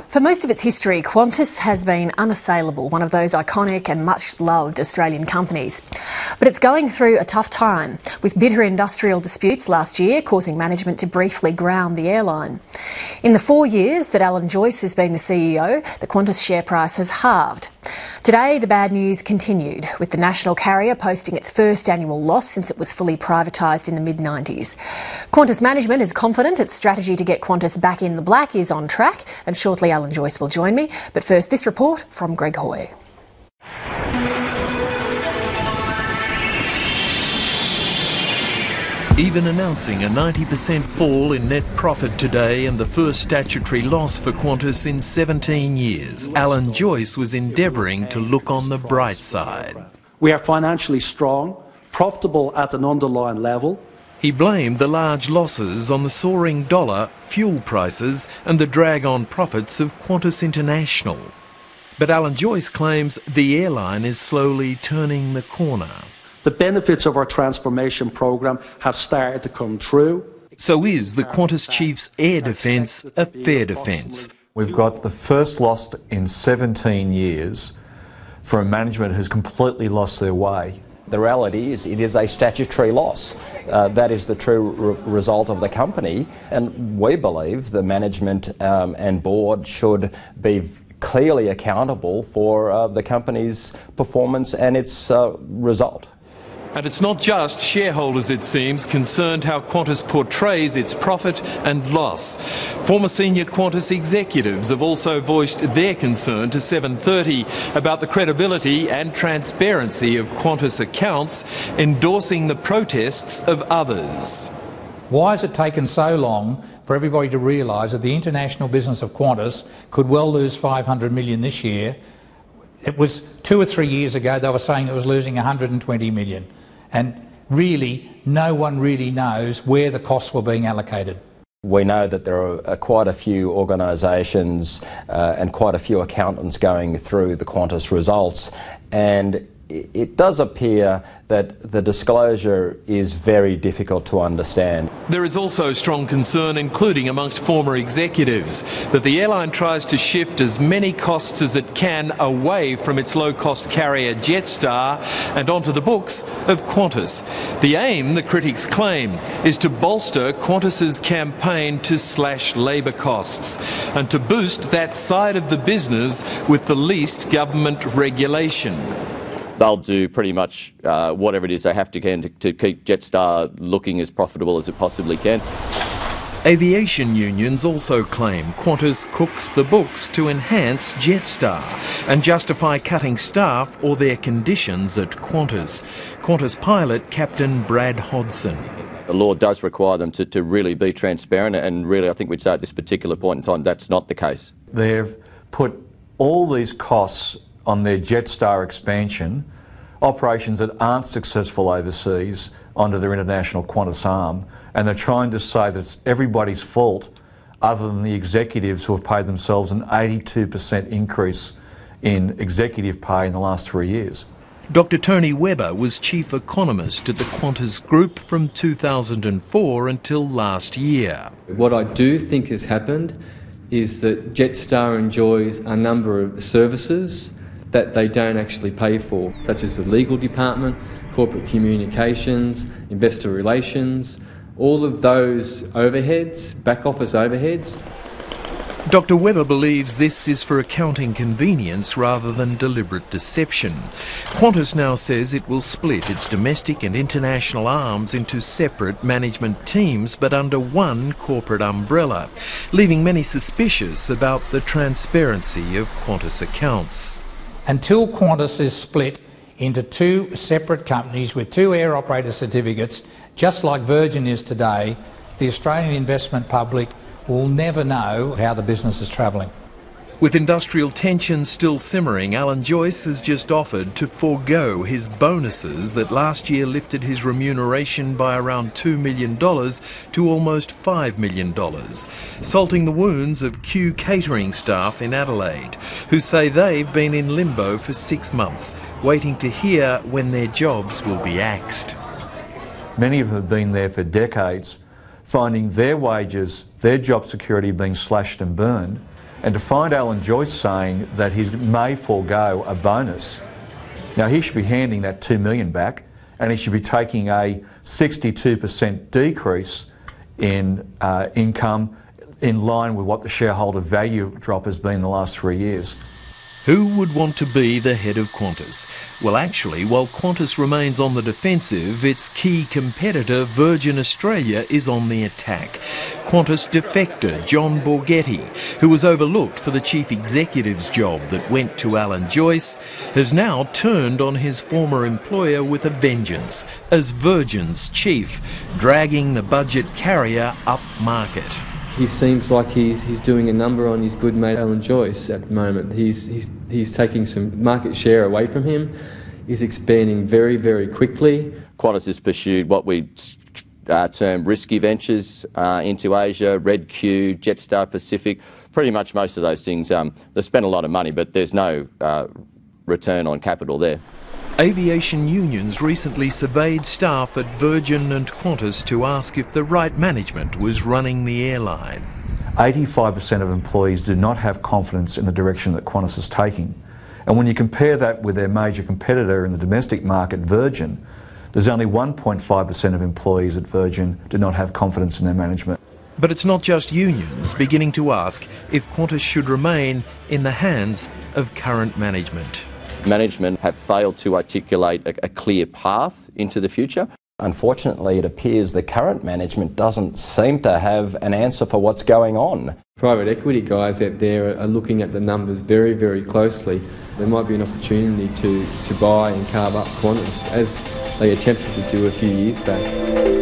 For most of its history, Qantas has been unassailable, one of those iconic and much-loved Australian companies. But it's going through a tough time, with bitter industrial disputes last year causing management to briefly ground the airline. In the 4 years that Alan Joyce has been the CEO, the Qantas share price has halved. Today, the bad news continued, with the national carrier posting its first annual loss since it was fully privatised in the mid-90s. Qantas management is confident its strategy to get Qantas back in the black is on track, and shortly Alan Joyce will join me. But first, this report from Greg Hoy. Even announcing a 90% fall in net profit today and the first statutory loss for Qantas in 17 years, Alan Joyce was endeavouring to look on the bright side. We are financially strong, profitable at an underlying level. He blamed the large losses on the soaring dollar, fuel prices and the drag on profits of Qantas International. But Alan Joyce claims the airline is slowly turning the corner. The benefits of our transformation program have started to come true. So is the Qantas chief's air defence a fair defence? We've got the first loss in 17 years for a management who's completely lost their way. The reality is it is a statutory loss. That is the true result of the company, and we believe the management and board should be clearly accountable for the company's performance and its result. And it's not just shareholders, it seems, concerned how Qantas portrays its profit and loss. Former senior Qantas executives have also voiced their concern to 7:30 about the credibility and transparency of Qantas accounts, endorsing the protests of others. Why has it taken so long for everybody to realise that the international business of Qantas could well lose $500 million this year? It was 2 or 3 years ago they were saying it was losing $120 million. And really, no one really knows where the costs were being allocated. We know that there are quite a few organisations and quite a few accountants going through the Qantas results, and it does appear that the disclosure is very difficult to understand. There is also strong concern, including amongst former executives, that the airline tries to shift as many costs as it can away from its low-cost carrier Jetstar and onto the books of Qantas. The aim, the critics claim, is to bolster Qantas's campaign to slash labour costs and to boost that side of the business with the least government regulation. They'll do pretty much whatever it is they have to keep Jetstar looking as profitable as it possibly can. Aviation unions also claim Qantas cooks the books to enhance Jetstar and justify cutting staff or their conditions at Qantas. Qantas pilot Captain Brad Hodson. The law does require them to really be transparent, and really I think we'd say at this particular point in time that's not the case. They've put all these costs on their Jetstar expansion, operations that aren't successful overseas, onto their international Qantas arm, and they're trying to say that it's everybody's fault other than the executives who have paid themselves an 82% increase in executive pay in the last 3 years. Dr Tony Webber was chief economist at the Qantas Group from 2004 until last year. What I do think has happened is that Jetstar enjoys a number of services that they don't actually pay for, such as the legal department, corporate communications, investor relations, all of those overheads, back office overheads. Dr Webber believes this is for accounting convenience rather than deliberate deception. Qantas now says it will split its domestic and international arms into separate management teams but under one corporate umbrella, leaving many suspicious about the transparency of Qantas accounts. Until Qantas is split into 2 separate companies with 2 air operator certificates, just like Virgin is today, the Australian investment public will never know how the business is travelling. With industrial tensions still simmering, Alan Joyce has just offered to forego his bonuses that last year lifted his remuneration by around $2 million to almost $5 million, salting the wounds of Q catering staff in Adelaide, who say they've been in limbo for 6 months, waiting to hear when their jobs will be axed. Many of them have been there for decades, finding their wages, their job security being slashed and burned, And to find Alan Joyce saying that he may forego a bonus, now he should be handing that $2 million back, and he should be taking a 62% decrease in income in line with what the shareholder value drop has been in the last 3 years. Who would want to be the head of Qantas? Well, actually, while Qantas remains on the defensive, its key competitor, Virgin Australia, is on the attack. Qantas defector John Borghetti, who was overlooked for the chief executive's job that went to Alan Joyce, has now turned on his former employer with a vengeance as Virgin's chief, dragging the budget carrier up market. He seems like he's doing a number on his good mate Alan Joyce at the moment. He's taking some market share away from him. He's expanding very, very quickly. Qantas has pursued what we term risky ventures into Asia, Red Q, Jetstar Pacific. Pretty much most of those things, they spent a lot of money, but there's no return on capital there. Aviation unions recently surveyed staff at Virgin and Qantas to ask if the right management was running the airline. 85% of employees do not have confidence in the direction that Qantas is taking. And when you compare that with their major competitor in the domestic market, Virgin, there's only 1.5% of employees at Virgin do not have confidence in their management. But it's not just unions beginning to ask if Qantas should remain in the hands of current management. Management have failed to articulate a clear path into the future. Unfortunately, it appears the current management doesn't seem to have an answer for what's going on. Private equity guys out there are looking at the numbers very, very closely. There might be an opportunity to buy and carve up Qantas, as they attempted to do a few years back.